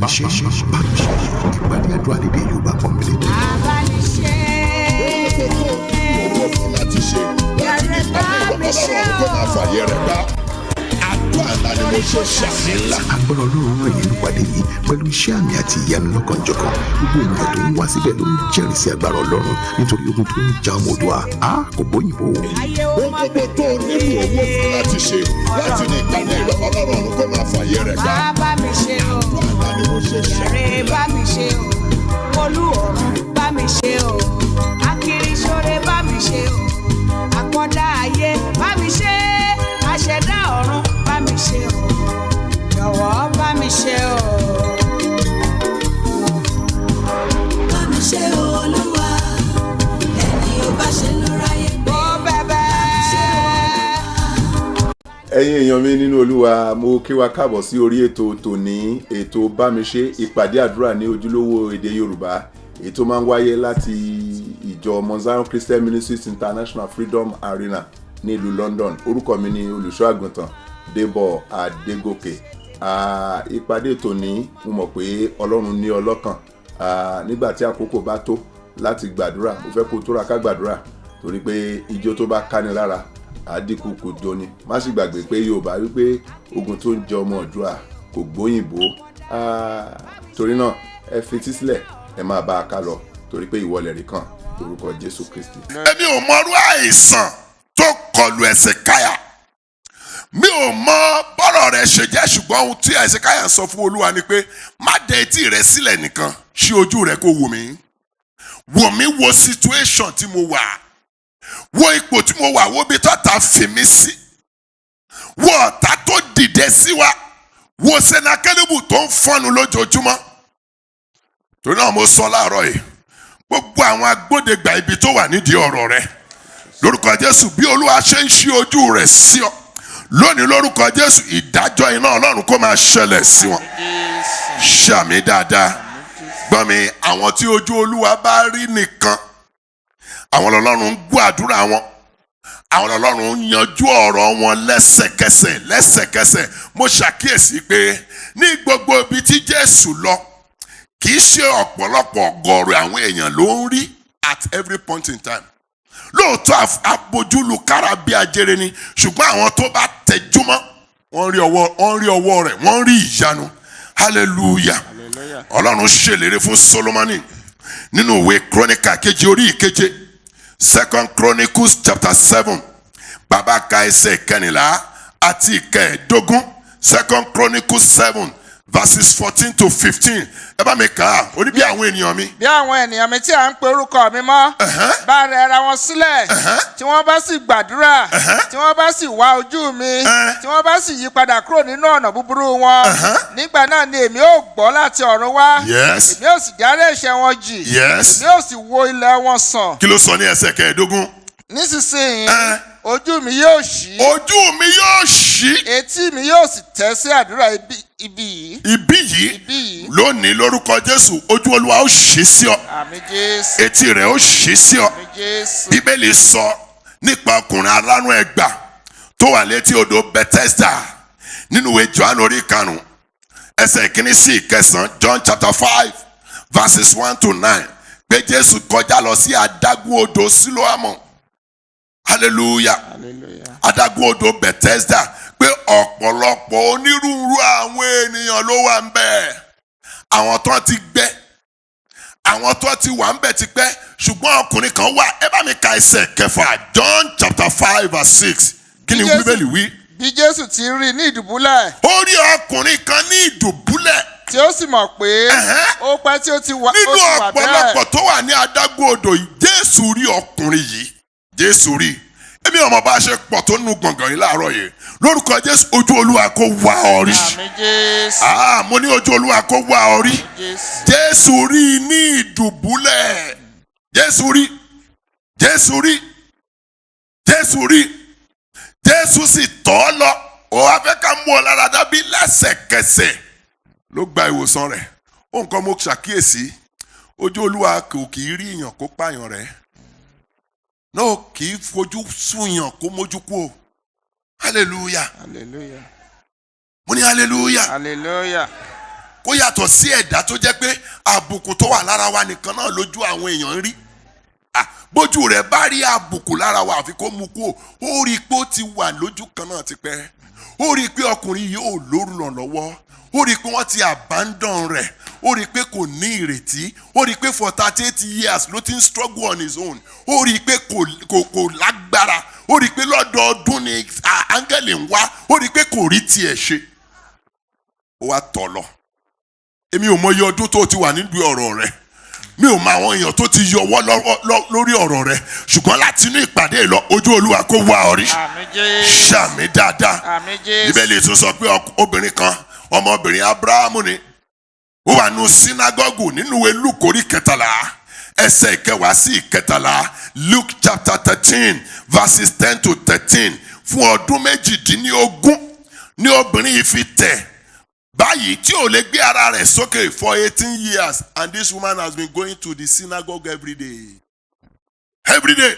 mi ṣe ìpàdé àdúrà lédè Yorùbá pọ́nbélé. bá mi ṣe. owó fún láti ṣe láti ní ìpàdé ìwà ọlọ́run tó máa fàyè rẹ̀ gbá. àdúrà ńlá ni mo ṣe ṣàmì ńlá. agbára Ọlọ́run ràn yín nípàdé yìí pẹ̀lú iṣẹ́ àmì àti ìyanu lọ́kànjọ̀kan. gbogbo ènìyàn tó ń wá síbẹ̀ ló ń jẹ́rìí sí agbára Ọlọ́run nítorí ogun tó ń ja ọmọ Oòduà kò bóyìnbó. ohun gbogbo tó o nílò owó fún láti ṣe láti ní ìpàdé ìwà ọlọ́run tó máa fàyè rẹ̀ gbá. bá mi ṣe o. àdúrà ńlá ni mo ṣe ṣàmì Èrè ńlá. bá mi ṣe o. Olú ọ̀run bá mi ṣe o. Akiriṣore bá mi ṣe o. Àkọ́dá ayé bá mi ṣe. Aṣẹ̀dá ọ̀run bá mi ṣe o. Jọ̀wọ́ bá mi ṣe o. Bá mi ṣe Olúwa, ẹni ó bá ṣe ló ráyè gbé. Ó bẹ̀bẹ̀. ẹ̀yin èèyàn mi nínú Olúwa, mo kí wa káàbọ̀ sí orí ètò tòní, ètò bámiṣe, ìpàdé àdúrà ní ojúlówó èdè Yorùbá. Ètò máa ń wáyé láti ìjọ Mount Zion Christian Ministries International Freedom Arena ní ìlú London. Orúkọ mi ni olùṣọ́ àgùntàn Débọ̀ Adégòkè. Ìpàdé tòní, mo mọ̀ pé Ọlọ́run ní ọlọ́kàn. Nígbà tí àkókò bá tó láti gbàdúrà, mo fẹ́ kó tóra ká gbàdúrà torí pé ijó tó bá káni lára àdínkù kò doni. Má sì gbàgbé pé Yorùbá wípé ogun tó ń jẹ ọmọ Oòduà kò gbóyìnbó. Torí náà ẹ fetí sílẹ̀, ẹ máa bá a ká lọ torí pé ìwọlẹ̀ rí kan lórúkọ Jésù Kristi. èmi ò mọrú àìsàn tó kọlù Ẹ̀sẹ̀káyà. mi ò mọ bọ́rọ̀ rẹ̀ ṣe jẹ́, ṣùgbọ́n ohun tí Ẹ̀sẹ̀káyà sọ fún Olúwa ni pé má dẹ etí rẹ sílẹ̀ nìkan, ṣí ojú rẹ kó wò mí. wò mí, wo situation tí mo wà, wo ipò tí mo wà, wo bí tọ́ta fi mí sí, wo ọ̀tá tó dìde sí wa, wo Sẹnákẹ́rúbù tó ń fọ́nu lójoojúmọ́. torí náà mo sọ láàárọ̀ yìí, gbogbo àwọn agbódegbà ibi tó wà nídìí ọ̀rọ̀ rẹ, lórúkọ Jésù, bí Olúwa ṣe ń ṣí ojú rẹ̀ sí ọ lónìí, lórúkọ Jésù, ìdájọ́ iná Ọlọ́run kó máa ṣẹlẹ̀ sí wọn. ṣàmì dáadáa. gbọ́n mi, àwọn tí ojú Olúwa bá rí nìkan, àwọn Ọlọ́run ń gbọ́ àdúrà wọn, àwọn Ọlọ́run ń yanjú ọ̀rọ̀ wọn lẹ́sẹ̀kẹsẹ̀. mo ṣàkíyèsí pé ní gbogbo ibi tí Jésù lọ, kì í ṣe ọ̀pọ̀lọpọ̀ ọ̀gọ̀rọ̀ àwọn èèyàn ló ń rí at every point in time. lóòótọ́ abojúlu kára bí ajere ni, ṣùgbọ́n àwọn tó bá tẹjúmọ́ wọ́n rí ọwọ́ rẹ̀, wọ́n rí ìyanu. hallelujah. Ọlọ́run ṣèlérí fún Solomoni nínú ìwé Kíróníkà kejì orí ìkeje, 2 Chronicles chapter 7, bàbá ka ẹsẹ̀ ìkẹrìnlá àti ìkẹẹ̀ẹ́dógún. 2 Chronicles 7 verses 14 to 15. ẹ bá mi kà á. ó ní bí àwọn ènìyàn mi. bí àwọn ènìyàn mi tí à ń pe orúkọ mi mọ́ bá rẹ ara wọn sílẹ̀, tí wọ́n bá sì gbàdúrà, tí wọ́n bá sì wá ojú mi, tí wọ́n bá sì yí padà kúrò nínú ọ̀nà búburú wọn, nígbà náà ni èmi ó gbọ́ láti ọ̀run wá. Yes. èmi ó sì dárí ẹ̀ṣẹ̀ wọn jì. Yes. èmi ó sì wo ilẹ̀ wọn sàn. kí ló sọ ní ẹsẹ̀ kẹẹ̀ẹ́dógún? nísinsìnyí ojú mi yóò ṣí, ojú mi yóò ṣí, etí mi yóò sì tẹ́ sí àdúrà ibi yìí. ibi yìí lónìí, lórúkọ Jésù, ojú Olúwa ó ṣí sí ọ, àmín Jésù. etí rẹ̀ ó ṣí sí ọ. àmín Jésù. Bíbélì sọ nípa ọkùnrin alárùn ẹ̀gbà tó wà létí odò Bethesda nínú ìwé Jòhánù orí 5 ẹsẹ̀ ìkíní sí ìkẹsàn-án, John chapter 5 verses 1 to 9, pé Jésù kọjá lọ sí adágún odò Sílóámù. hallelujah. adágún odò Bethesda, pé ọ̀pọ̀lọpọ̀ onírúurú àwọn ènìyàn ló wà ń bẹ̀. àwọn tó ti gbẹ́, àwọn tó ti wà ń bẹ̀ ti pẹ́, ṣùgbọ́n ọkùnrin kan wà. ẹ bá mi ka ẹsẹ̀ kẹfà, John chapter 5 verse 6. kí ni Bíbélì wí? bí Jésù ti rí ní ìdùbúlẹ̀, ó rí ọkùnrin kan ní ìdùbúlẹ̀, tí ó sì mọ̀ pé ó pẹ́ tí ó ti wà nínú bẹ́ẹ̀. ọ̀pọ̀lọpọ̀ tó wà ní adágún odò yìí. Jésù rí ọkùnrin yìí, Jésù rí. èmi ọmọ bá ṣe pọ̀ tó nínú gbọ̀ngàn yìí láàárọ̀ yìí, lórúkọ Jésù, ojú Olúwa kó wá ọ rí. àmín Jésù. mo ní ojú Olúwa kó wá ọ rí. Jésù. Jésù rí ní ìdùbúlẹ̀, Jésù rí, Jésù rí, Jésù rí. Jésù sì tọ̀ ọ́ lọ, ó wá fẹ́ ká mú ọ lára dá, bí lẹ́sẹ̀kẹsẹ̀ ló gba ìwòsàn rẹ̀. ó nǹkan mo ṣàkíyèsí, ojú Olúwa kò kì í rí èèyàn kó pààyàn rẹ̀, náà kì í fojú súnyàn kó mójú kú o. hallelujah. hallelujah. mo ní hallelujah. hallelujah. kó yàtọ̀ sí ẹ̀dá tó jẹ́ pé àbùkù tó wà lára wa nìkan náà lójú àwọn èèyàn ń rí. Bójú rẹ̀ bá rí àbùkù lára wa àfi kó mú kú ó rí i pé ó ti wà lójú kan náà tipẹ́. Ó rí i pé ọkùnrin yìí ò lórúlọ́wọ́. Ó rí i pé wọ́n ti abandon rẹ̀. Ó rí i pé kò ní ìrètí. Ó rí i pé for 38 years ló ti ń struggle on his own. Ó rí i pé kò lágbára. Ó rí i pé lọ́dọọdún ni áńgẹ́lì ń wá. Ó rí i pé kò rí tiẹ̀ ṣe. Ó wá tọ̀ lọ. Èmi ò mọ iye ọdún tó ti wà níbi ọ̀rọ̀ rẹ̀. Mi ò mọ àwọn èèyàn tó ti yọwọ́ lórí ọ̀rọ̀ rẹ̀. Ṣùgbọ́n láti inú ìpàdé lọ ojú Olúwa kó wá ọ rí. Ṣàmì dáadáa. Bíbélì tún sọ pé obìnrin kan ọmọbìnrin Abrahamu ni. Ó wà nínú sínágọ́gù nínú ìwé Lúùkù orí 13 ẹsẹ̀ 9 sí 13. Luke chapter 13 verses 10 to 13. Fún ọdún 18 ní obìnrin yìí fi tẹ̀. Báyìí tí ò lè gbé ara rẹ̀ sókè for 18 years and this woman has been going to the synagogue every day. Every day.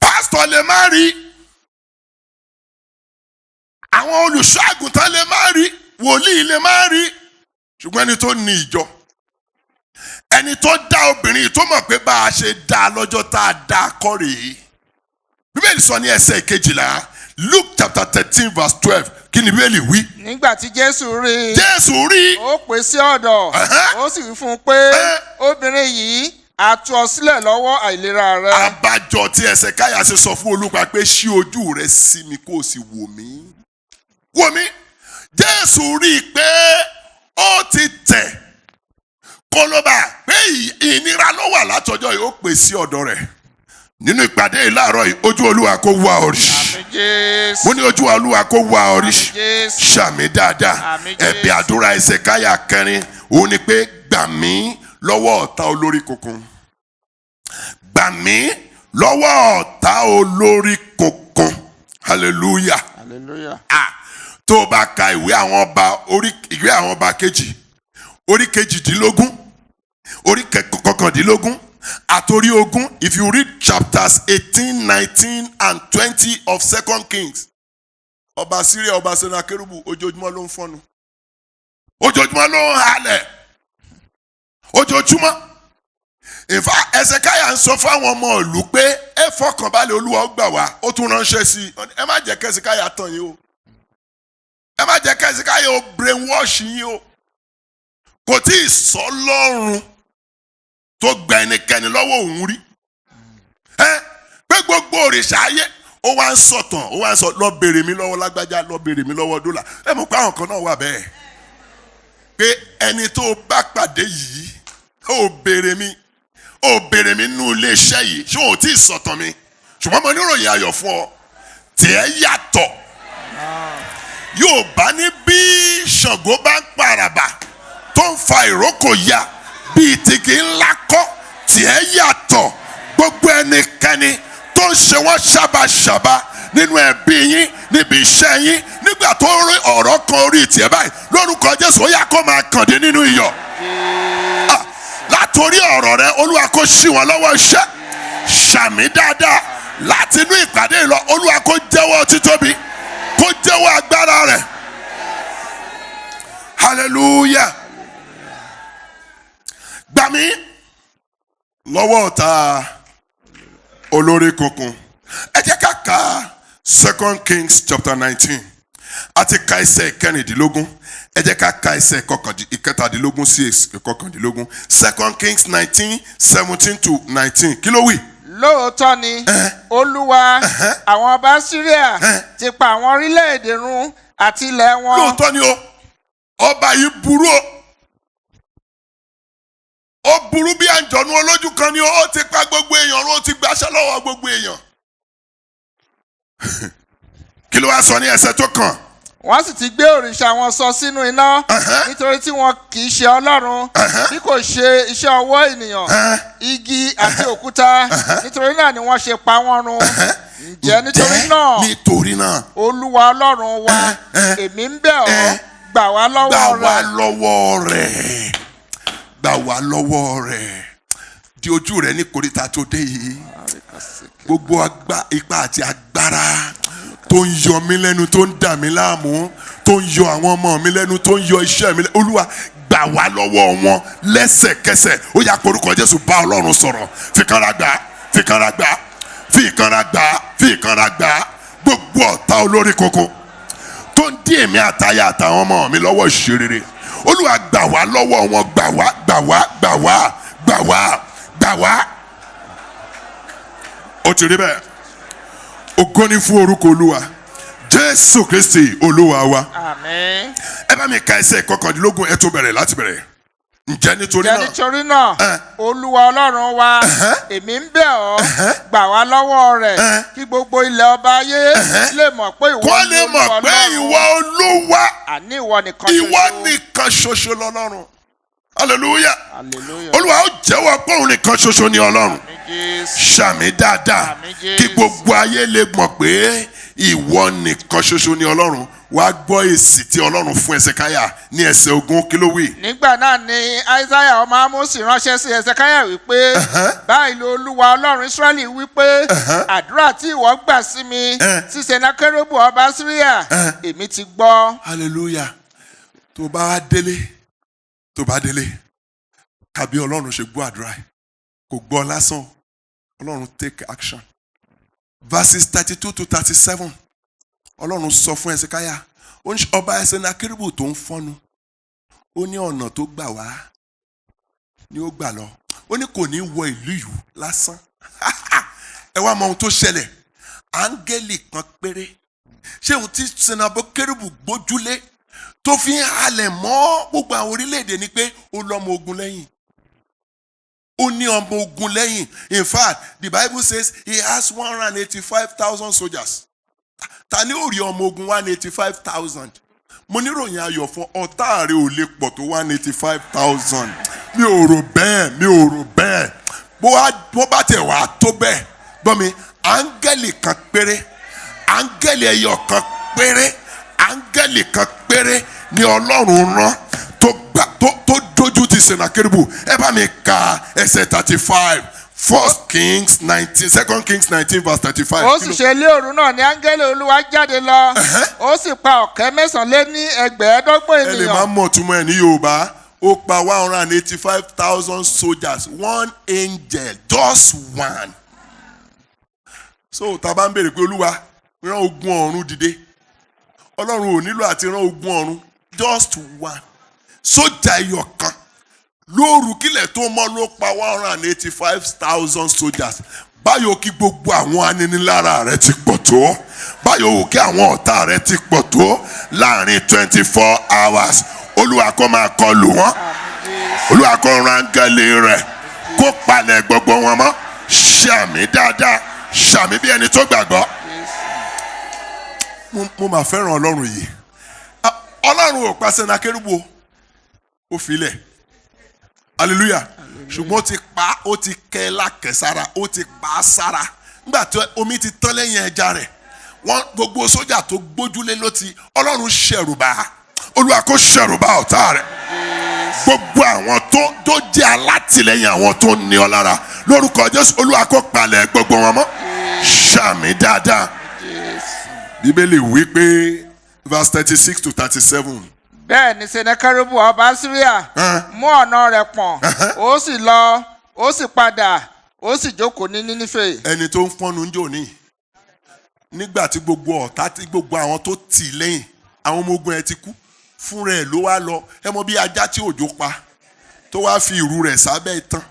Pastor lè má rí. Àwọn olùṣọ́-àgùntàn lè má rí. Wòlíì lè má rí. Ṣùgbọ́n ẹni tó ní ìjọ. Ẹni tó dá obìnrin tó mọ̀ pé bá a ṣe dá lọ́jọ́ tá a dá kọ́ rèé. Bíbélì sọ ní ẹsẹ̀ 12. Luke chapter 13 verse 12. Kí ni Bíbélì wí? Nígbà tí Jésù rí. Ó pè sí ọ̀dọ̀. Ó sì wí fún un pé obìnrin yìí á tú ọ sílẹ̀ lọ́wọ́ àìlera rẹ. Àbájọ tí Ẹsẹ̀káyà ṣe sọ fún Olúwa pé ṣí ojú rẹ sí mi kó o sì wò mí. Wò mí. Jésù rí i pé ó ti tẹ̀. Kó ló bá pé ìnira ló wà látọjọ́ yìí ó pè sí ọ̀dọ̀ rẹ̀. Nínú ìpàdé yìí láàárọ̀ yìí ojú Olúwa kó wá ọ rí. Mo ní ojú Olúwa kó wá ọ rí. Ṣàmì dáadáa. Ẹ̀bẹ̀ àdúrà Ẹsẹ̀káyà 4 òun ni pé gbà mí lọ́wọ́ ọ̀tá olórí kunkun. Gbà mí lọ́wọ́ ọ̀tá olórí kunkun. Hallelujah. Tó o bá ka ìwé àwọn ọba kejì orí 18 orí 19 àtòrí 20, if you read chapters 18, 19 and 20 of 2 Kings, ọba Syria ọba Senakeribu ojoojúmọ́ ló ń fọ́nu, ojoojúmọ́ ló ń halẹ̀, ojoojúmọ́. In fact, Ẹsẹ̀káyà ń sọ fáwọn ọmọ ìlú pé ẹ fọkànbalẹ̀ Olúwa ó gbà wá. Ó tún ránṣẹ́ sí i. Ẹ má jẹ́ k'Ẹsẹ̀káyà tàn yín o. Ẹ má jẹ́ k'Ẹsẹ̀káyà ó brainwash yín o. Kò tí ì sọ lọ́rùn tó gba ẹnikẹ́ni lọ́wọ́ òun rí. Pé gbogbo òrìṣà ayé ó wá ń sọ̀tàn ó wá ń sọ lọ bèrè mi lọ́wọ́ lágbájá lọ bèrè mi lọ́wọ́ dọ́là. Ẹ mọ̀ pé àwọn kan náà wà bẹ́ẹ̀. Pé ẹni tó bá pàdé yìí ó bèrè mi nínú ilé iṣẹ́ yìí ṣé o tí ì sọ̀tàn mi. Ṣùgbọ́n mo níròyìn ayọ̀ fún ọ. Tiẹ̀ yàtọ̀. Yóò bá ní bí Ṣàngó bá ń pàràbà tó ń fa ìrókò ya bíi tìgì ńlá kọ́ tiẹ̀ yàtọ̀. Gbogbo ẹnikẹ́ni tó ń ṣe wọ́n ṣàbàṣàbà nínú ẹbí yín níbi iṣẹ́ yín nígbà tó rí ọ̀rọ̀ kan orí tiẹ̀ báyìí lórúkọ Jésù ó yá kó máa kàndé nínú iyọ̀. Látòrí ọ̀rọ̀ rẹ Olúwa kó ṣí wọn lọ́wọ́ iṣẹ́. Ṣàmì dáadáa. Láti inú ìpàdé lọ Olúwa kó jẹ́wọ́ títóbi kó jẹ́wọ́ agbára rẹ̀. Hallelujah. Gbà mí lọ́wọ́ ọ̀tá olórí kunkun. Ẹ jẹ́ ká ka 2 Kings chapter 19 àti ka ẹsẹ̀ 19. Ẹ jẹ́ ká ka ẹsẹ̀ 17 sí 19. 2 Kings 19, 17 to 19. Kí ló wí? Lóòótọ́ ni Olúwa àwọn ọba Syria ti pa àwọn orílẹ̀-èdè run àti ilẹ̀ wọn. Lóòótọ́ ni o ọba yìí burú o. Ó burú bí àǹjọ̀nú olójú kan ni ó ti pa gbogbo èèyàn ó ti gbaṣẹ́ lọ́wọ́ gbogbo èèyàn. Kí ló wá sọ ní ẹsẹ̀ tó kàn? Wọ́n sì ti gbé òrìṣà wọn sọ sínú iná nítorí tí wọn kì í ṣe Ọlọ́run bí kò ṣe iṣẹ́ ọwọ́ ènìyàn igi àti òkúta nítorí náà ni wọ́n ṣe pa wọ́n run. Ǹjẹ́ nítorí náà Olúwa Ọlọ́run wa èmi ń bẹ̀ ọ́ gbà wá lọ́wọ́ rẹ̀. Gbà wá lọ́wọ́ rẹ̀. Di ojú rẹ̀ ní kòríta tó dé yìí. Gbogbo ipá àti agbára tó ń yọ mí lẹ́nu tó ń dà mí láàmú tó ń yọ àwọn ọmọ mi lẹ́nu, tó ń yọ iṣẹ́ mi lẹ́nu, Olúwa gbà wá lọ́wọ́ wọn lẹ́sẹ̀kẹsẹ̀. Ó yá porúkọ Jésù bá Ọlọ́run sọ̀rọ̀. Fi ìkanra gbà, fi ìkanra gbà, fi ìkanra gbà, fi ìkanra gbà. Gbogbo ọ̀tá olórí koko tó ń dí èmi àtaya àtàwọn ọmọ mi lọ́wọ́ ìṣerere, Olúwa gbà wá lọ́wọ́ wọn. Gbà wá, gbà wá, gbà wá, gbà wá, gbà wá. Ó ti rí bẹ́ẹ̀. Ògo ni fún orúkọ Olúwa. Jésù Kristi Olúwa wa. Àmín. Ẹ bá mi ka ẹsẹ̀ kọkàndínlógún, ẹ tó bẹ̀rẹ̀ láti bẹ̀rẹ̀. Ǹjẹ́ nítorí náà Olúwa Ọlọ́run wa, èmi ń bẹ̀ ọ́, gbà wá lọ́wọ́ rẹ̀, kí gbogbo ilẹ̀ ọba ayé lè mọ̀ pé ìwọ kó ni lè mọ̀ Olúwa pé Ọlọ́run. ìwọ Olúwa, Àní ìwọ nìkan ìwọ ṣoṣo. nìkan ṣoṣo lọ́lọ́run. Hallelujah. Hallelujah. Olúwa ó jẹ́wọ́ pé òun nìkan ṣoṣo ni Ọlọ́run. Àmín Jésù. Ṣàmì dáadáa Àmín Jésù. kí gbogbo ayé lè mọ̀ pé ìwọ nìkan ṣoṣo ni Ọlọ́run. Wàá gbọ́ èsì tí Ọlọ́run fún Ẹsẹkáyà ní ẹsẹ̀ 20, kí ló wí? Nígbà náà ni Isaiah ọmọ Ámósì ránṣẹ́ sí Ẹsẹkáyà wípé báyìí ló Olúwa Ọlọ́run Ísírẹ́lì wípé àdúrà tí ìwọ gbà sí mi sí Sẹnákérúbù ọba Síríà èmi ti gbọ́. Hallelujah. Tó bá délé kàbí Ọlọ́run ṣe gbọ́ àdúrà ẹ̀, kò gbọ́ lásán, Ọlọ́run take action. Verses 32 to 37, Ọlọ́run sọ fún Ẹsẹkáyà, ó ní ọba Sẹnákérúbù tó ń fọ́nu, ó ní ọ̀nà tó gbà wá ni ó gbà lọ, ó ní kò ní wọ ìlú yìí lásán. Ẹ wá mọ ohun tó ṣẹlẹ̀, áńgẹ́lì kan péré, ṣé ohun tí Sẹnákérúbù gbójúlé tó fi ń halẹ̀ mọ́ gbogbo àwọn orílẹ̀-èdè ni pé ó lọ́mọ ogun lẹ́yìn. Ó ní ọmọ ogun lẹ́yìn. In fact, the Bible says he has 185,000 soldiers. Ta ni ó rí ọmọ ogun 185,000? Mo ní ròyìn ayọ̀ fún ọ̀tá rẹ̀ ò lè pọ̀ tó 185,000. Mi ò rò bẹ́ẹ̀. Bó bá tẹ̀ wá tó bẹ́ẹ̀. Gbọ́ mi, áńgẹ́lì kan péré, áńgẹ́lì ẹyọ kan péré, áńgẹ́lì kan péré ni Ọlọ́run rán tó dojú ti Sẹnákérúbù. Ẹ bá mi ka ẹsẹ̀ 35, 2 Kings 19 verse 35. Ó sì ṣe lé òru náà ní áńgẹ́lì Olúwa jáde lọ, ó sì pa ọ̀kẹ́ 9,900 Ẹ lè ènìyàn. máa mọ̀ túmọ̀ ẹ̀ ní Yorùbá. Ó pa 185,000 soldiers, one angel, just one. So tá a bá ń béèrè pé Olúwa rán ogun ọ̀run dìde, Ọlọ́run ò nílò àti rán ogun ọ̀run, just one. Sójà ẹyọ kan lóru kílẹ̀ tó mọ́ ló pa 185,000 soldiers. Báyọ̀ kí gbogbo àwọn aninilára rẹ̀ ti pọ̀ tó, báyọ̀ wò kí àwọn ọ̀tá rẹ̀ ti pọ̀ tó, láàrin 24 hours Olúwa kó máa kọlù wọ́n, Olúwa kó rán áńgẹ́lì rẹ̀ kó palẹ̀ gbogbo wọn mọ́. Ṣàmì dáadáa, ṣàmì bí ẹni tó gbàgbọ́. Mo máa fẹ́ràn Ọlọ́run yìí. Ọlọ́run ò pa Sẹnákérúbù, ó filẹ̀. Hallelujah. Ṣùgbọ́n ó ti kẹ́ lákẹ́sára, ó ti pa á sára. Nígbà tí omi ti tán lẹ́yìn ẹja rẹ̀, wọ́n gbogbo sójà tó gbójúlé ló ti, Ọlọ́run ṣẹ̀rùbà. Olúwa kó ṣẹ̀rùbà ọ̀tá rẹ̀. Gbogbo àwọn tó jẹ́ alátìlẹ́yìn àwọn tó ní ọ lára, lórúkọ Jésù Olúwa kó palẹ̀ gbogbo wọn mọ́. Ṣàmì dáadáa. Bíbélì wí pé verse 36 to 37. Bẹ́ẹ̀ ni Sẹnákérúbù ọba Síríà mú ọ̀nà rẹ̀ pọ̀n, ó sì lọ, ó sì padà, ó sì jókòó ní Nínífè. Ẹni tó ń fọ́nu ń jò ní. Nígbà tí gbogbo ọ̀tá, tí gbogbo àwọn tó tì í lẹ́yìn, àwọn ọmọ ogun ẹ̀ ti kú, fúnra ẹ̀ ló wá lọ. Ẹ mọ bí ajá tí òjò pa, tó wá fi ìrù rẹ̀ sábẹ́ ìtàn,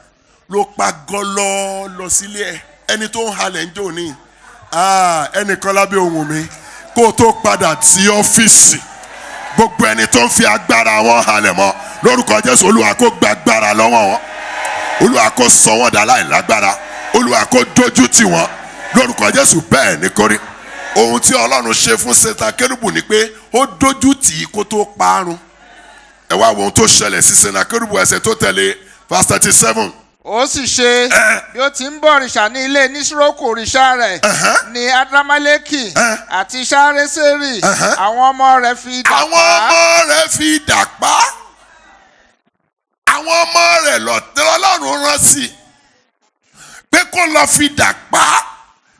ló pa gọ́lọ́ lọ sílé ẹ̀. Ẹni tó ń halẹ̀ ń jò ní. Ẹnìkan lábẹ́ ohùn mi, kó o tó padà sí ọ́fíìsì, gbogbo ẹni tó ń fi agbára wọn halẹ̀ mọ́, lórúkọ Jésù Olúwa kó gba agbára lọ́wọ́ wọn, Olúwa kó sọ wọ́n dà láìlágbára, Olúwa kó dójú tì wọ́n, lórúkọ Jésù. Bẹ́ẹ̀ ni kórí. Ohun tí Ọlọ́run ṣe fún Sẹnákérúbù ni pé ó dójú tì í kó tó parun. Ẹ wá wo ohun tó ṣẹlẹ̀ sí Sẹnákérúbù, ẹsẹ̀ tó tẹ̀lé verse 37. Ó sì ṣe bí ó ti ń bọ òrìṣà ní ilé Níṣírókù òrìṣà rẹ̀ ní Adrameleki àti Ṣareseri, àwọn ọmọ rẹ̀ fi idà pa. Àwọn ọmọ rẹ̀ fi idà pa. Àwọn ọmọ rẹ̀ Ọlọ́run rán sí pé kó lọ fi idà pa.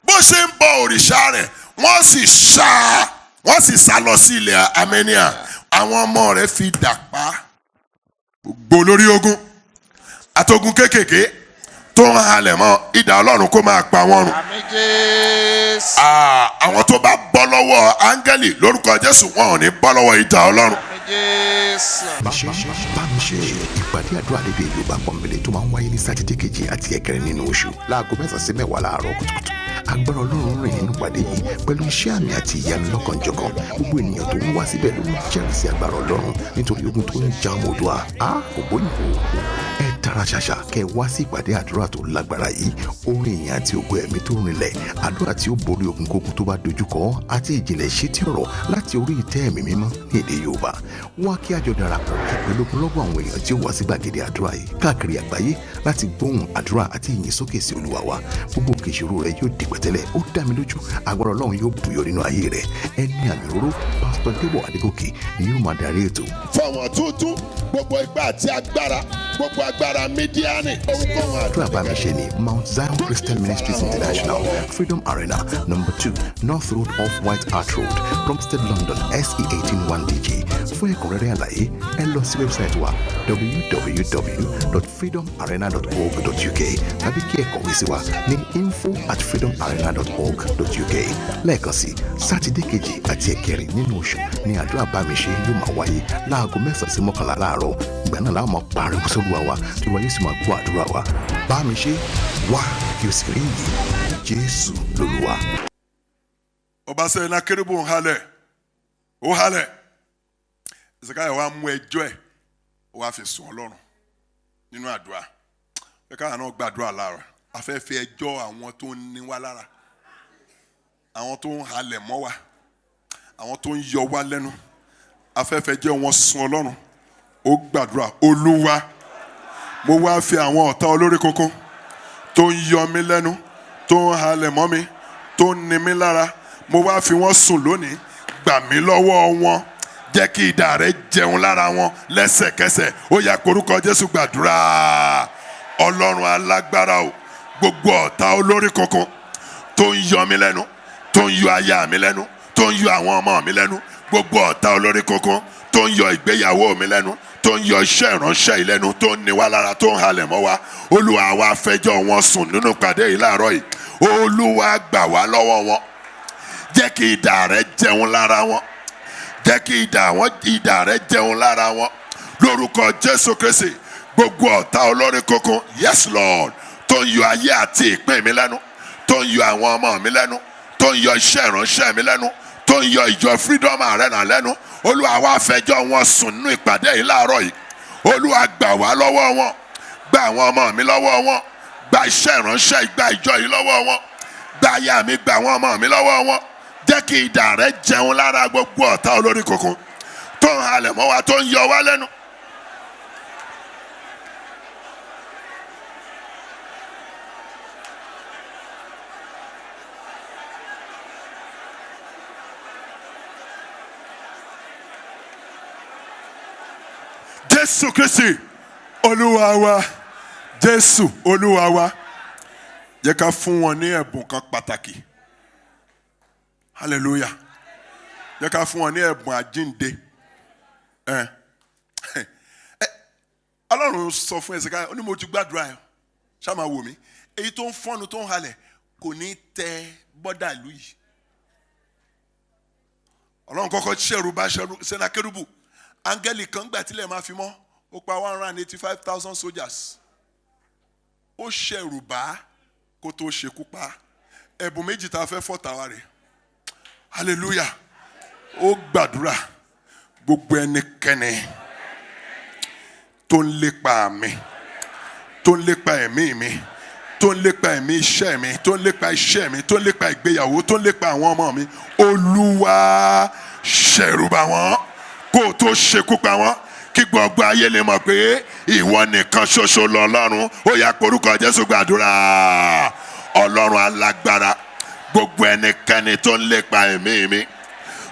Bó ṣe ń bọ òrìṣà rẹ̀, wọ́n sì ṣá wọ́n sì sá lọ sí ilẹ̀ Armenia. Àwọn ọmọ rẹ̀ fi dàpá gbogbo lórí ogun àtogun kékèké tó ń halẹ̀ mọ́ idà Ọlọ́run kó máa pa wọ́n run. Àmín Jésù. Àwọn tó bá bọ́ lọ́wọ́ áńgẹ́lì lórúkọ Jésù wọn ò ní bọ́ lọ́wọ́ idà Ọlọ́run. Àmín Jésù. Bámiṣe ìpàdé àdúrà lédè Yorùbá pọ́nbélé tó máa ń wáyé ní sátidé kejì àti ẹ̀kẹrin nínú oṣù láago 9 sí 10 láàárọ̀ kùtùkùtù. Agbára Ọlọ́run rìn nínú ìpàdé yìí pẹ̀lú iṣẹ́ àmì àti ìyanu lọ́kànjọ̀kan. Gbogbo ènìyàn tó ń wá síbẹ̀ ló ń jẹ́rìí sí agbára Ọlọ́run nítorí ogun tó ń ja ọmọ Oòduà kò bóyìnbó. Ẹ tara ṣàṣà kẹ́ ẹ wá sí ìpàdé àdúrà tó lágbára yìí. Orin ìyìn àti ògo ẹ̀mí tó rinlẹ̀, àdúrà tí ó borí ogunkógun tó bá dojúkọ àti ìjìnlẹ̀ ìṣítí ọ̀rọ̀ láti orí ìtẹ́ ẹ̀mí mímọ́ ní èdè Yorùbá. Wá kí a jọ darapọ̀ pẹ̀lú ogunlọ́gọ̀ àwọn èèyàn tí ó wá sí gbàgede àdúrà yìí káàkiri àgbáyé láti gbóhùn àdúrà àti ìyìn sókè sí Olúwa wa. Gbogbo òkè ìṣòro rẹ yóò di pẹ̀tẹ́lẹ̀. Ó dá mi lójú agbára Ọlọ́run yóò bùyọ nínú ayé rẹ. Ẹni àmì òróró Pásítọ̀ Débọ̀ Adégòkè ni yóò máa darí ètò. Fọwọ́n tuntun gbogbo ipá àti agbára gbogbo agbára mídíánì ohunkóhun Àdúrà Bámiṣe ní Mount Zion Christian Ministries International, Freedom Arena, number 2, North Road off White Hart Road, Plumstead, London, SE 181DG. Fún ẹ̀kúnrẹ́rẹ́ àlàyé, ẹ lọ sí wẹ́bsáìtì wa www.freedomarena.org.uk tàbí kí ẹ kọ̀wé sí wa ní info@freedomarena.org.uk. Lẹ́ẹ̀kan sí, Sátidé kejì àti ẹ̀kẹrin nínú oṣù ni àdúrà Bámiṣe yóò máa wáyé láago 9 sí 11 láàárọ̀. Ìgbà náà láwọn máa pariwo sólúwa wa tí wọ́n yóò sì máa gbọ́ àdúrà wa. Bámiṣe wá kí o sì rí ìyè. Jésù lolúwa. Ọba Sẹ́nákérúbù ń halẹ̀ ó halẹ̀ Hesekiah wa mú ẹjọ́ ẹ̀ ó wá fi sùn Ọlọ́run nínú àdúrà. Káwọn náà gbàdúrà lára afẹ́fẹ́ ẹjọ́ àwọn tó ń ní wá lára, àwọn tó ń halẹ̀ mọ́ wa, àwọn tó ń yọ wá lẹ́nu, afẹ́fẹ́ jẹ́ wọn sùn Ọlọ́run. Ó gbàdúrà, Olúwa mo wá fi àwọn ọ̀tá olórí kókó tó ń yọ mí lẹ́nu, tó ń halẹ̀ mọ́ mi, tó ń ní mí lára, mo wá fi wọ́n sùn lónìí. Gbà mí lọ́wọ́ wọn, jẹ́ kí idà rẹ jẹun lára wọn lẹ́sẹ̀kẹsẹ̀. Ó yá korúkọ Jésù gbàdúrà. Ọlọ́run alágbára o, gbogbo ọ̀tá olórí kókó tó ń yọ mí lẹ́nu, tó ń yọ aya mi lẹ́nu, tó ń yọ àwọn ọmọ mi lẹ́nu, gbogbo ọ̀tá olórí kókó tó ń yọ ìgbéyàwó mi lẹ́nu, tó ń yọ iṣẹ́ ìránṣẹ́ ìlẹ́nu, tó ń ní wá lára, tó ń halẹ̀ mọ́ wa. Olúwa wa fẹjọ́ wọn sùn nínú pàdé yìí láàárọ̀ yìí. Olúwa gbà wá lọ́wọ́ wọn, jẹ́ kí idà rẹ jẹun lára wọn, jẹ́ kí idà rẹ jẹun lára wọn lórúkọ Jésù Kristi. Gbogbo ọ̀tá olórí kókó, yes Lord, tó ń yọ ayé àti ìpín mi lẹ́nu, tó ń yọ àwọn ọmọ mi lẹ́nu, tó ń yọ iṣẹ́ ìránṣẹ́ mi lẹ́nu, tó ń yọ ìjọ Freedom Arena lẹ́nu. Olúwa wa fẹjọ́ wọn sùn nínú ìpàdé yìí láàárọ̀ yìí. Olúwa gbà wá lọ́wọ́ wọn, gba àwọn ọmọ mi lọ́wọ́ wọn, gba iṣẹ́ ìránṣẹ́, gba ìjọ yìí lọ́wọ́ wọn, gba aya mi, gba àwọn ọmọ mi lọ́wọ́ wọn. Jẹ́ kí idà rẹ jẹun lára gbogbo ọ̀tá olórí kókó tó ń halẹ̀ mọ́ wa, tó ń yọ wá lẹ́nu. Jésù Kristi Olúwa wa, Jésù Olúwa wa. Jẹ́ ká fún wọn ní ẹ̀bùn kan pàtàkì. Hallelujah. Jẹ́ ká fún wọn ní ẹ̀bùn àjíǹde. Ọlọ́run sọ fún Hesekiah, ó ní mo ti gbàdúrà ẹ̀, ṣá máa wò mí. Èyí tó ń fọ́nu tó ń halẹ̀ kò ní tẹ bọ́dà ìlú yìí. Ọlọ́run kọ́kọ́ ṣẹ̀rù bá Sẹ́nákérúbù. Áńgẹ́lì kan gbà tílẹ̀ máa fi mọ́, ó pa 185,000 soldiers. Ó ṣẹ̀rù bá kó tó ṣekú pa. Ẹ̀bùn méjì tá a fẹ́ fọ́ tàwa rẹ̀. Hallelujah. Ó gbàdúrà gbogbo ẹnikẹ́ni tó ń lépa mi, tó ń lépa ẹ̀mí mi, tó ń lépa ẹ̀mí iṣẹ́ mi, tó ń lépa iṣẹ́ mi, tó ń lépa ìgbéyàwó, tó ń lépa àwọn ọmọ mi. Olúwa ṣẹ̀rù bá wọn kó tó ṣekú pa wọn, kí gbogbo ayé lè mọ̀ pé ìwọ nìkan ṣoṣo lọ́lọ́run. Ó yá porúkọ Jésù gbàdúrà. Ọlọ́run alágbára, gbogbo ẹnikẹ́ni tó ń lépa ẹ̀mí mi,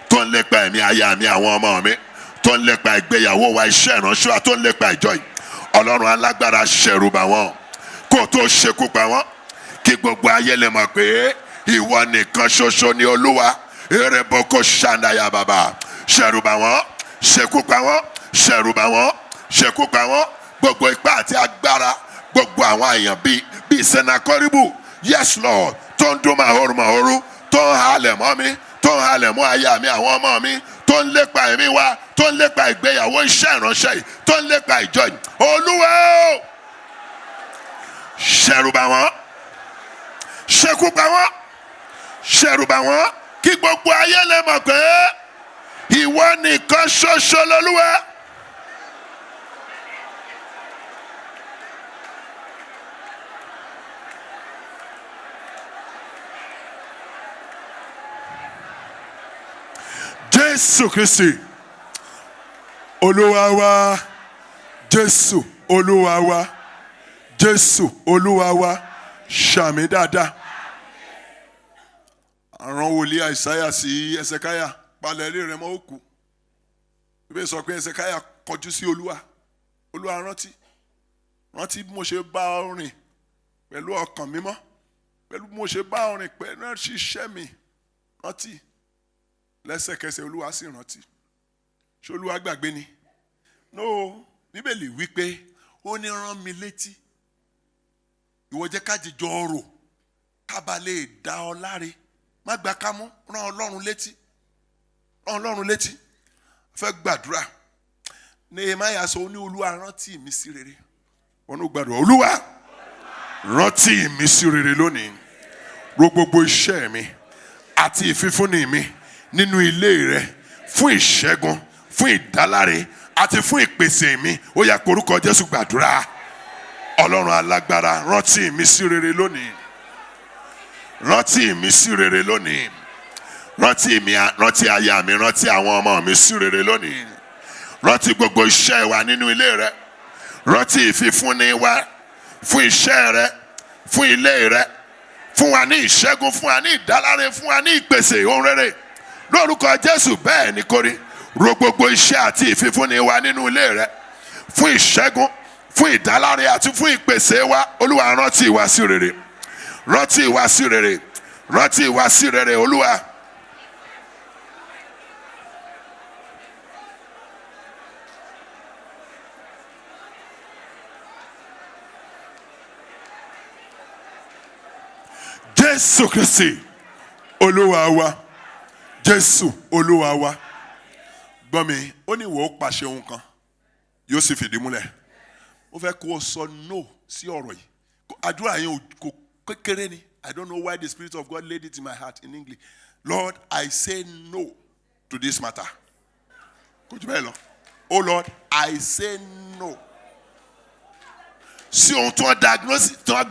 tó ń lépa ẹ̀mí aya mi, àwọn ọmọ mi, tó ń lépa ìgbéyàwó wa, iṣẹ́ ìránṣẹ́ wa, tó ń lépa ìjọ yìí. Ọlọ́run alágbára ṣẹ̀rù bá wọn kó tó ṣekú pa wọn, kí gbogbo ayé lè mọ̀ pé ìwọ nìkan ṣoṣo ni Olúwa. ereboko shandaya baba ṣẹ̀rù bà wọ́n ṣekú pa wọ́n ṣẹ̀rù bà wọ́n ṣekú pa wọ́n gbogbo ipá àti agbára gbogbo àwọn èèyàn bíi Senakeribu yes Lord tó ń dún màhóru tó ń halẹ̀ mọ́ mi tó ń halẹ̀ mọ́ aya mi àwọn ọmọ mi tó ń lépa ẹ̀mí wa tó ń lépa ìgbéyàwó iṣẹ́ ìránṣẹ́ yìí tó ń lépa ìjọ yìí Olúwa o ṣẹ̀rù bà wọ́n ṣekú pa wọ́n ṣẹ̀rù bà wọ́n kí gbogbo ayé lè mọ̀ pé ìwọ nìkan ṣoṣo lolúwa. Jésù Kristi Olúwa wa, Jésù Olúwa wa, Jésù Olúwa wa, ṣàmì dáadáa. Àrán wòlíì Àìsáyà sí Ẹsẹkáyà palẹ̀ ilé rẹ̀ mọ́ òkú. Bíbélì sọ pé Ẹsẹkáyà kọjú sí Olúwa. Olúwa rántí bí mo ṣe bá ọ rìn pẹ̀lú ọkàn mímọ́. Pẹ̀lú bí mo ṣe bá ọ rìn pẹ̀lú ṣiṣẹ́ mi. Rántí. Lẹ́sẹ̀kẹsẹ̀ Olúwa sì rántí. Ṣé Olúwa gbàgbé ni? No, Bíbélì wípé ó ní rán mi létí. Ìwọ jẹ́ ká jíjọ ọ̀rọ̀ ká bá lè dá ọ láre. Má gbà ká mú, rán Ọlọ́run létí. Rán Ọlọ́run létí. Fẹ́ gbàdúrà. Nehemiah sọ ó ní Olúwa rántí mi sí rere. Wọ́n ní gbàdúrà Olúwa rántí mi sí rere lónìí. Ro gbogbo iṣẹ́ mi àti ìfífúnni mi nínú ilé rẹ fún ìṣẹ́gun, fún ìdáláre àti fún ìpèsè mi. Ó yá porúkọ Jésù gbàdúrà. Ọlọ́run alágbára rántí mi sí rere lónìí. Rántí mi sí rere lónìí. Rántí aya mi, rántí àwọn ọmọ mi sí rere lónìí. Rántí gbogbo iṣẹ́ wa nínú ilé rẹ. Rántí ìfífúnni wa fún iṣẹ́ rẹ, fún ilé rẹ. Fún wa ní ìṣẹ́gun, fún wa ní ìdáláre, fún wa ní ìpèsè ohun rere. Lórúkọ Jésù bẹ́ẹ̀ ni kó rí. Ro gbogbo iṣẹ́ àti ìfífúnni wa nínú ilé rẹ. Fún ìṣẹ́gun, fún ìdáláre àti fún ìpèsè wa. Olúwa rántí wa sí rere. Rántí wa sí rere. Rántí wa sí rere Olúwa. Jésù Kristi Olúwa wa, Jésù Olúwa wa. Gbọ́ mi, ó ní ìwọ ó pàṣẹ ohun kan yóò sì fìdí múlẹ̀. Ó fẹ́ kó o sọ no sí ọ̀rọ̀ yìí. Àdúrà yẹn kò kékeré ni. I don't know why the Spirit of God laid it in my heart in English. Lord, I say no to this matter. Kò jù bẹ́ẹ̀ lọ. Oh Lord, I say no. Sí ohun tó ń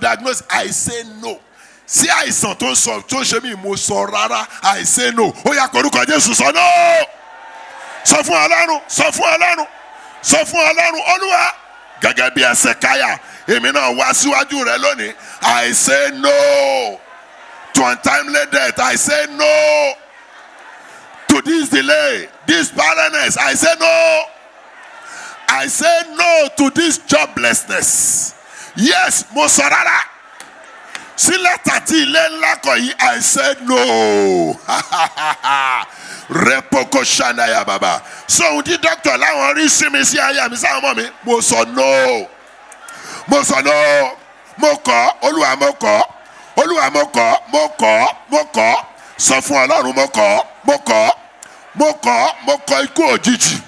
diagnose, I say no. Sí àìsàn tó ń ṣe mí mo sọ rárá, I say no. Ó yá korúkọ Jésù sọ no. Sọ fún Ọlọ́run, sọ fún Ọlọ́run, sọ fún Ọlọ́run Olúwa. Gẹ́gẹ́ bí Ẹsẹkáyà, èmi náà wá síwájú rẹ lónìí. I say no to untimely death. I say no to this delay, this barrenness. I say no. I say no to this joblessness. Yes, mo sọ rárá. Sí lẹ́tà tí ilé ńlá kọ yìí, I said no. Repoko Shandaya Baba. So ohun tí dókítà láwọn rí sí mi sí ayé mi sáwọn ọmọ mi, mo sọ no. Mo sọ no. Mo kọ̀, Olúwa mo kọ̀. Olúwa mo kọ̀, mo kọ̀, mo kọ̀. Sọ fún Ọlọ́run mo kọ̀, mo kọ̀. Mo kọ̀, mo kọ̀ ikú òjijì.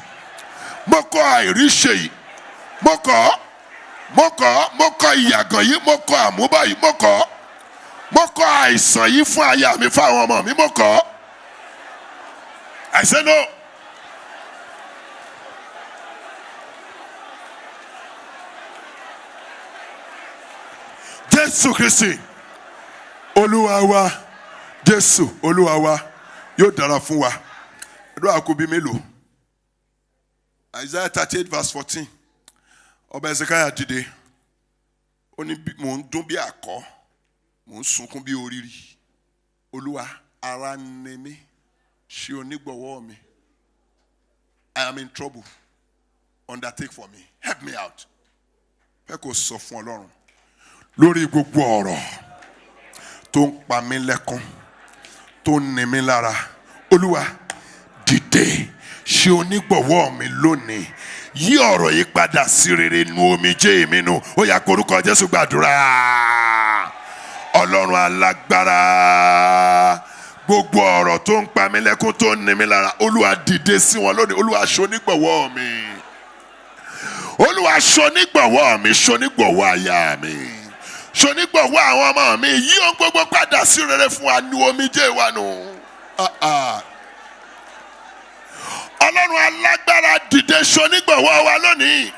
Mo kọ̀ àìríṣe yìí. Mo kọ̀, mo kọ̀, mo kọ̀ ìyàgàn yìí, mo kọ̀ àmúbọ̀ yìí, mo kọ̀. Mo kọ̀ àìsàn yìí fún aya mi fáwọn ọmọ mi, mo kọ̀. I say no. Jésù Kristi Olúwa wa, Jésù Olúwa wa, yóò dára fún wa. Àdúrà kù bí mélòó. Isaiah 38 verse 14. Ọba Ẹsẹkáyà dìde. Ó ní mò ń dún bí àkọ́. Mò ń sunkún bí orírì. Olúwa ara ni mí. Ṣe onígbọ̀wọ́ mi. I am in trouble. Undertake for me. Help me out. Fẹ́ kó sọ fún Ọlọ́run. Lórí gbogbo ọ̀rọ̀ tó ń pa mí lẹ́kún, tó ń ní mí lára. olúwa dìde ṣe onígbọ̀wọ́ mi lónìí yí ọ̀rọ̀ yìí padà sí rere nu omijé mi nù. Ó yá korúkọ Jésù gbàdúrà. Ọlọ́run alágbára, gbogbo ọ̀rọ̀ tó ń pa mí lẹ́kún tó ń ní mi lára, olúwa dìde sí wọn lónìí. Olúwa ṣonígbọ̀wọ́ mi, olúwa ṣonígbọ̀wọ́ mi, ṣonígbọ̀wọ́ aya mi, ṣonígbọ̀wọ́ àwọn ọmọ mi, yí ohun gbogbo padà sí rere fún wa nu omijé wa nù. Ọlọ́run alágbára dìde ṣonígbọ̀wọ́ wa lónìí.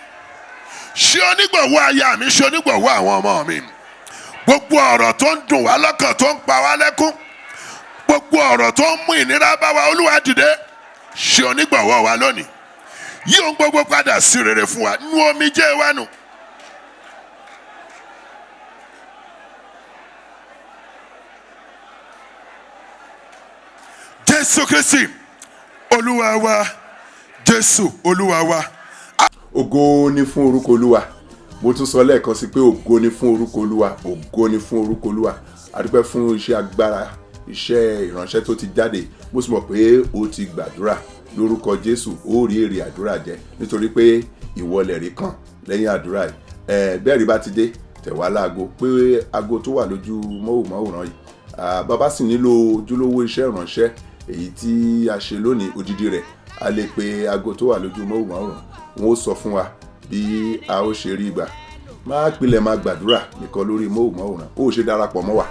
Ṣe onígbọ̀wọ́ aya mi, ṣe onígbọ̀wọ́ àwọn ọmọ mi. Gbogbo ọ̀rọ̀ tó ń dùn wá lọ́kàn, tó ń pa wá lẹ́kún, gbogbo ọ̀rọ̀ tó ń mú ìnira bá wa, olúwa dìde ṣe onígbọ̀wọ́ wa lónìí. Yí ohun gbogbo padà sí rere fún wa nu omijé wa nù. Jésù Kristi olúwa wa, Jésù olúwa wa. Ògo ni fún orúkọ olúwa. Mo tún sọ lẹ́ẹ̀kan sí pé ògo ni fún orúkọ olúwa, ògo ni fún orúkọ olúwa. A dúpẹ́ fún iṣẹ́ agbára, iṣẹ́ ìránṣẹ́ tó ti jáde. Mo sì mọ̀ pé o ti gbàdúrà lórúkọ Jésù, ó rí èrè àdúrà jẹ nítorí pé ìwọlẹ̀ rí kan lẹ́yìn àdúrà yìí. Bẹ́ẹ̀ rí bá ti dé tẹ̀wá láago pé aago tó wà lójú móhùnmáwòrán yìí. Bàbá sì nílò ojúlówó iṣẹ́ ìránṣẹ́ èyí tí a ṣe lónìí, odidi rẹ̀ a lè pe aago tó wà lójú móhùnmáwòrán. Wọ́n ó sọ fún wa bí a ó ṣe rí ìgbà. Má pilẹ̀ máa gbàdúrà nìkan lórí móhùnmáwòrán, ó ṣe darapọ̀ mọ́ wa.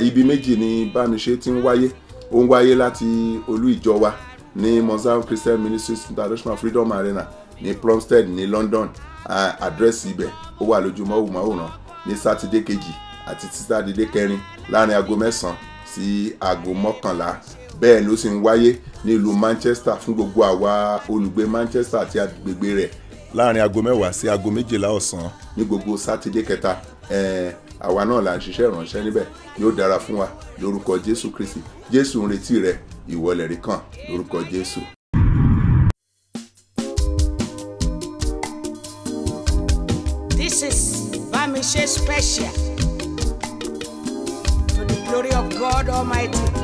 Ibi méjì ni Bámiṣé ti ń wáyé. Ó ń wáyé láti olú ìjọ wa ní Mount Christian Ministries International Freedom Arena ní Plumstead ní London. Àdírẹ́sì ibẹ̀ ó wà lójú móhùnmáwòrán ní sátidé kejì àti sátidé kẹrin láàrin aago 9 sí aago 11. Bẹ́ẹ̀ ló sì ń wáyé ní ìlú Manchester fún gbogbo àwa olùgbé Manchester àti agbègbè rẹ̀ láàrin aago 10 sí aago 12 ọ̀sán ní gbogbo sátidé kẹta. Àwa náà là ń ṣiṣẹ́ ìránṣẹ́ níbẹ̀. Yóò dára fún wa lórúkọ Jésù Kristi. Jésù ń retí rẹ, ìwọlẹ̀ rí kan lórúkọ Jésù. This is Bámiṣé special to the glory of God Almighty.